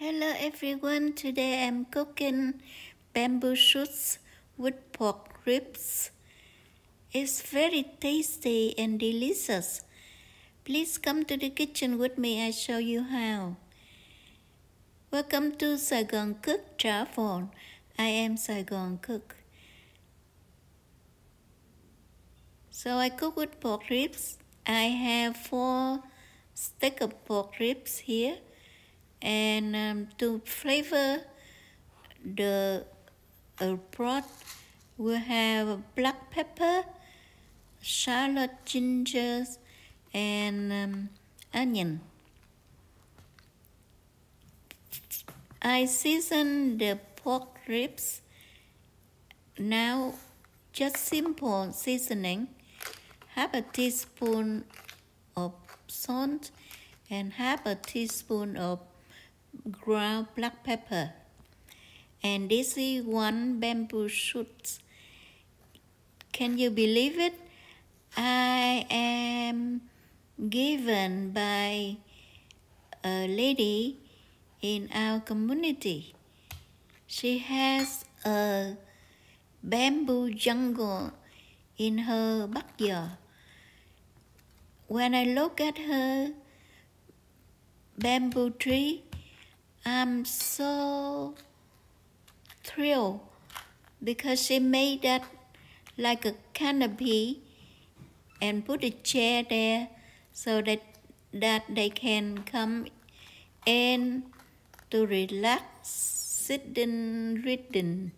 Hello everyone, today I'm cooking bamboo shoots with pork ribs. It's very tasty and delicious. Please come to the kitchen with me, I show you how. Welcome to Saigoncook travel. I am Saigoncook. So I cook with pork ribs. I have 4 steak of pork ribs here. And to flavor the broth, we have black pepper, shallot, ginger, and onion. I season the pork ribs. Now, just simple seasoning. Half a teaspoon of salt and half a teaspoon of ground black pepper. And this is 1 bamboo shoot. Can you believe it? I am given by a lady in our community. She has a bamboo jungle in her backyard. When I look at her bamboo tree, I'm so thrilled because she made that like a canopy and put a chair there so that they can come in to relax, sitting, reading.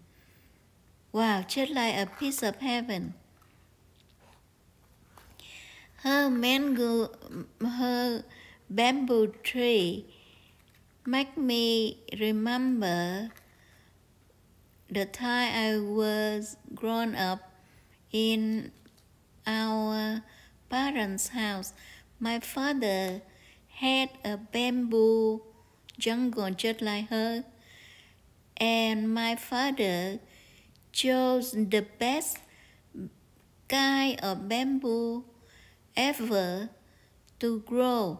Wow, just like a piece of heaven. Her bamboo tree make me remember the time I was grown up in our parents' house. My father had a bamboo jungle just like her, and my father chose the best kind of bamboo ever to grow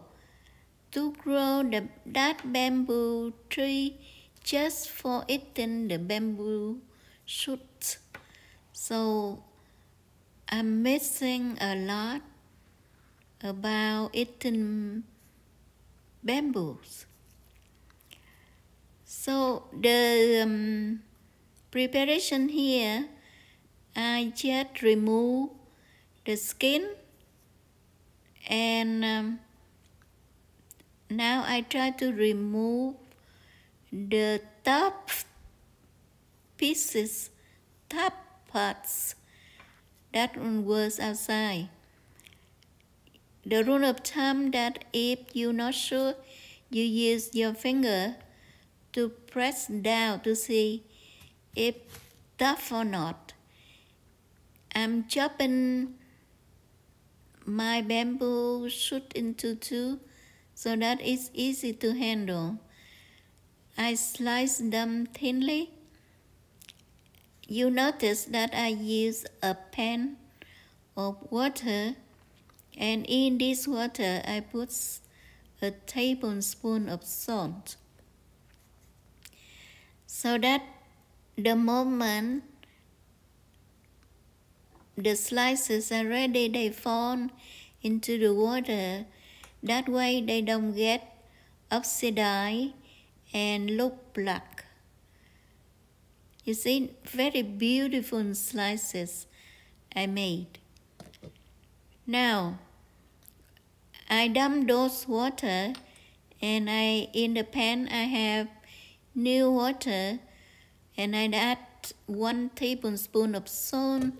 that bamboo tree just for eating the bamboo shoots. So I'm missing a lot about eating bamboos. So the preparation here, I just remove the skin and now I try to remove the top pieces, top parts that was outside. The rule of thumb that if you're not sure, you use your finger to press down to see if tough or not. I'm chopping my bamboo shoot into 2 so that it's easy to handle. I slice them thinly. You notice that I use a pan of water, and in this water I put a tablespoon of salt, so that the moment the slices are ready, they fall into the water. That way they don't get oxidized and look black. You see, very beautiful slices I made. Now, I dump those water, and in the pan I have new water, and I add 1 tablespoon of salt,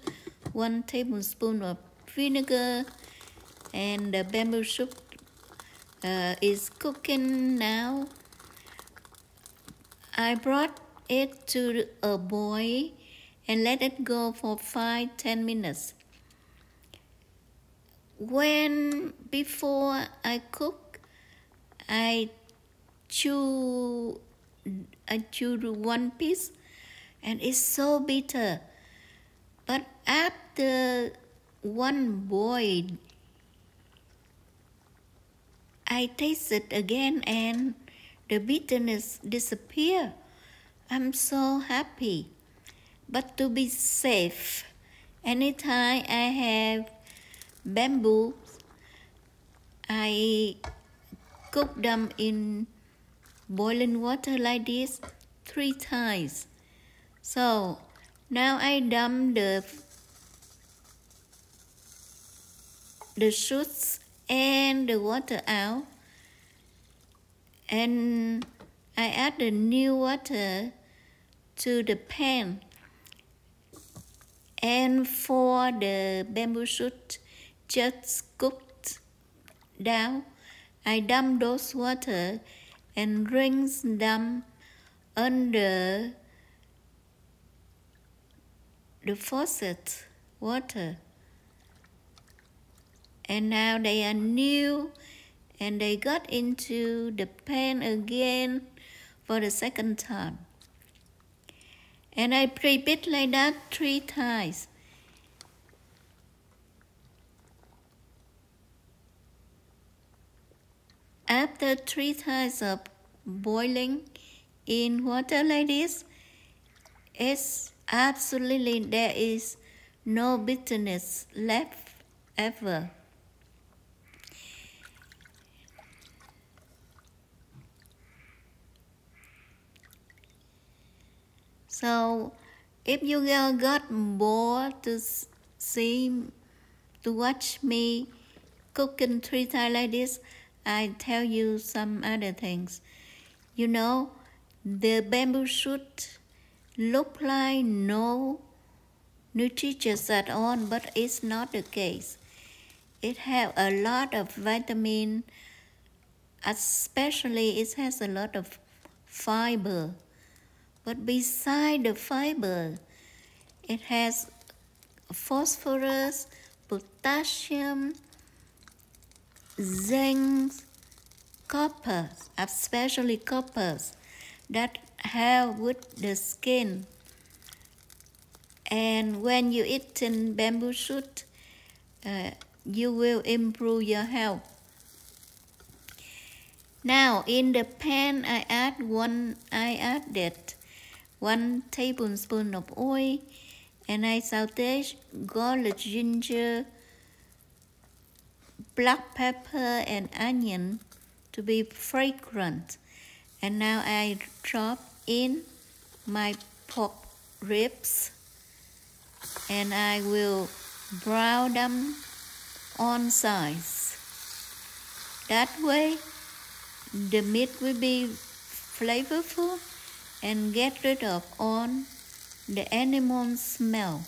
1 tablespoon of vinegar, and the bamboo soup is cooking now. I brought it to a boil and let it go for 5-10 minutes. Before I cook, I chew 1 piece, and it's so bitter. But after 1 boil, I taste it again, and the bitterness disappear. I'm so happy. But to be safe, anytime I have bamboo, I cook them in boiling water like this 3 times. So now I dump the shoots and the water out, and I add the new water to the pan. And for the bamboo shoot just cooked down, I dump those water and rinse them under the faucet water. And now they are new, and they got into the pan again for the second time. And I repeat like that 3 times. After 3 times of boiling in water like this, it's absolutely, there is no bitterness left ever. So if you got bored to watch me cooking 3 times like this, I tell you some other things. You know, the bamboo shoot look like no nutritious at all, but it's not the case. It has a lot of vitamin, especially it has a lot of fiber. But beside the fiber, it has phosphorus, potassium, zinc, copper, especially coppers, that help with the skin. And when you eat in bamboo shoot, you will improve your health. Now in the pan, I added 1 tablespoon of oil, and I saute garlic, ginger, black pepper, and onion to be fragrant. And now I drop in my pork ribs, and I will brown them on sides. That way, the meat will be flavorful and get rid of all the animal smell.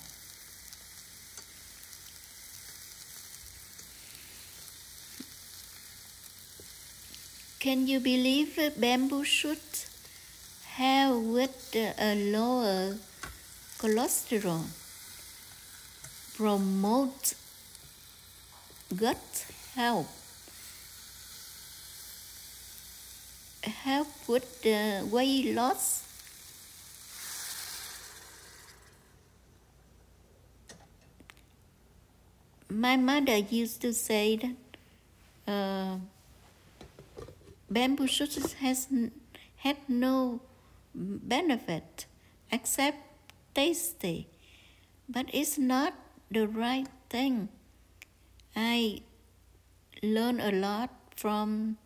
Can you believe that bamboo shoot have with a lower cholesterol, promote gut health, help with the weight loss? My mother used to say that bamboo shoot had no benefit except tasty, but it's not the right thing. I learned a lot from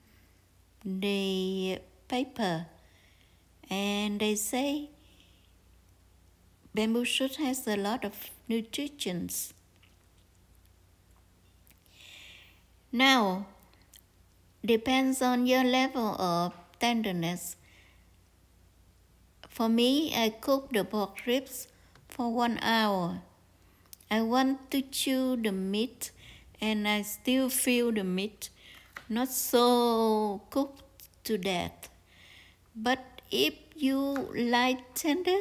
the paper, and they say bamboo shoot has a lot of nutrients. Now, depends on your level of tenderness. For me, I cook the pork ribs for 1 hour. I want to chew the meat, and I still feel the meat, not so cooked to death. But if you like tender,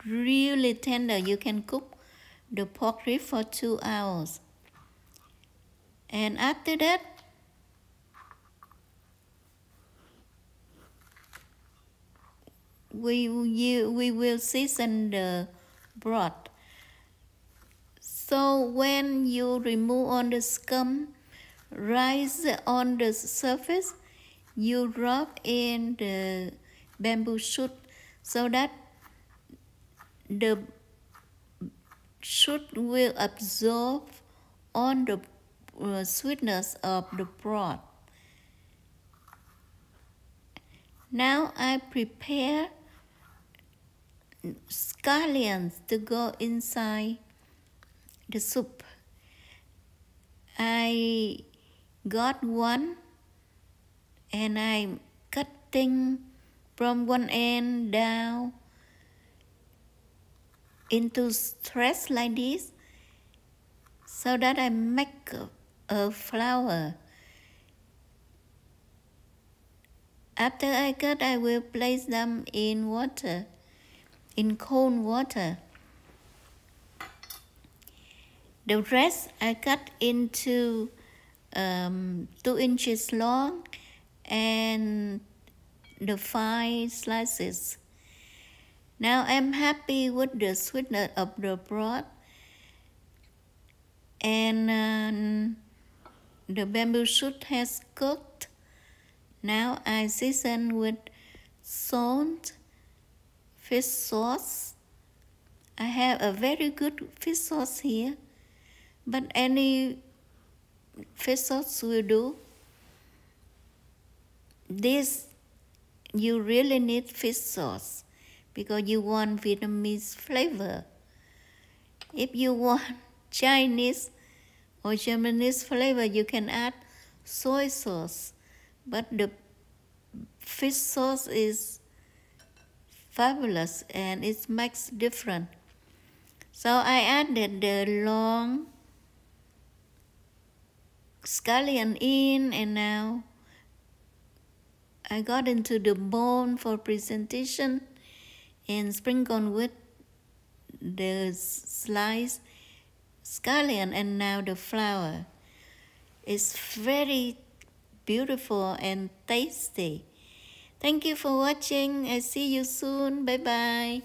really tender, you can cook the pork rib for 2 hours. And after that, we will season the broth. So when you remove all the scum rise on the surface, you rub in the bamboo shoot so that the shoot will absorb on the sweetness of the broth. Now I prepare scallions to go inside the soup. I got one and I'm cutting from one end down into strips like this so that I make a flour. After I cut, I will place them in water, in cold water. The rest I cut into 2 inches long and the 5 slices. Now I'm happy with the sweetness of the broth, and the bamboo shoot has cooked. Now I season with salt, fish sauce. I have a very good fish sauce here, but any fish sauce will do. This, you really need fish sauce because you want Vietnamese flavor. If you want Chinese or Japanese flavor, you can add soy sauce. But the fish sauce is fabulous and it makes different. So I added the long scallion in, and now I got into the bowl for presentation and sprinkled with the sliced scallion and now the flour. It's very beautiful and tasty. Thank you for watching. I see you soon. Bye bye.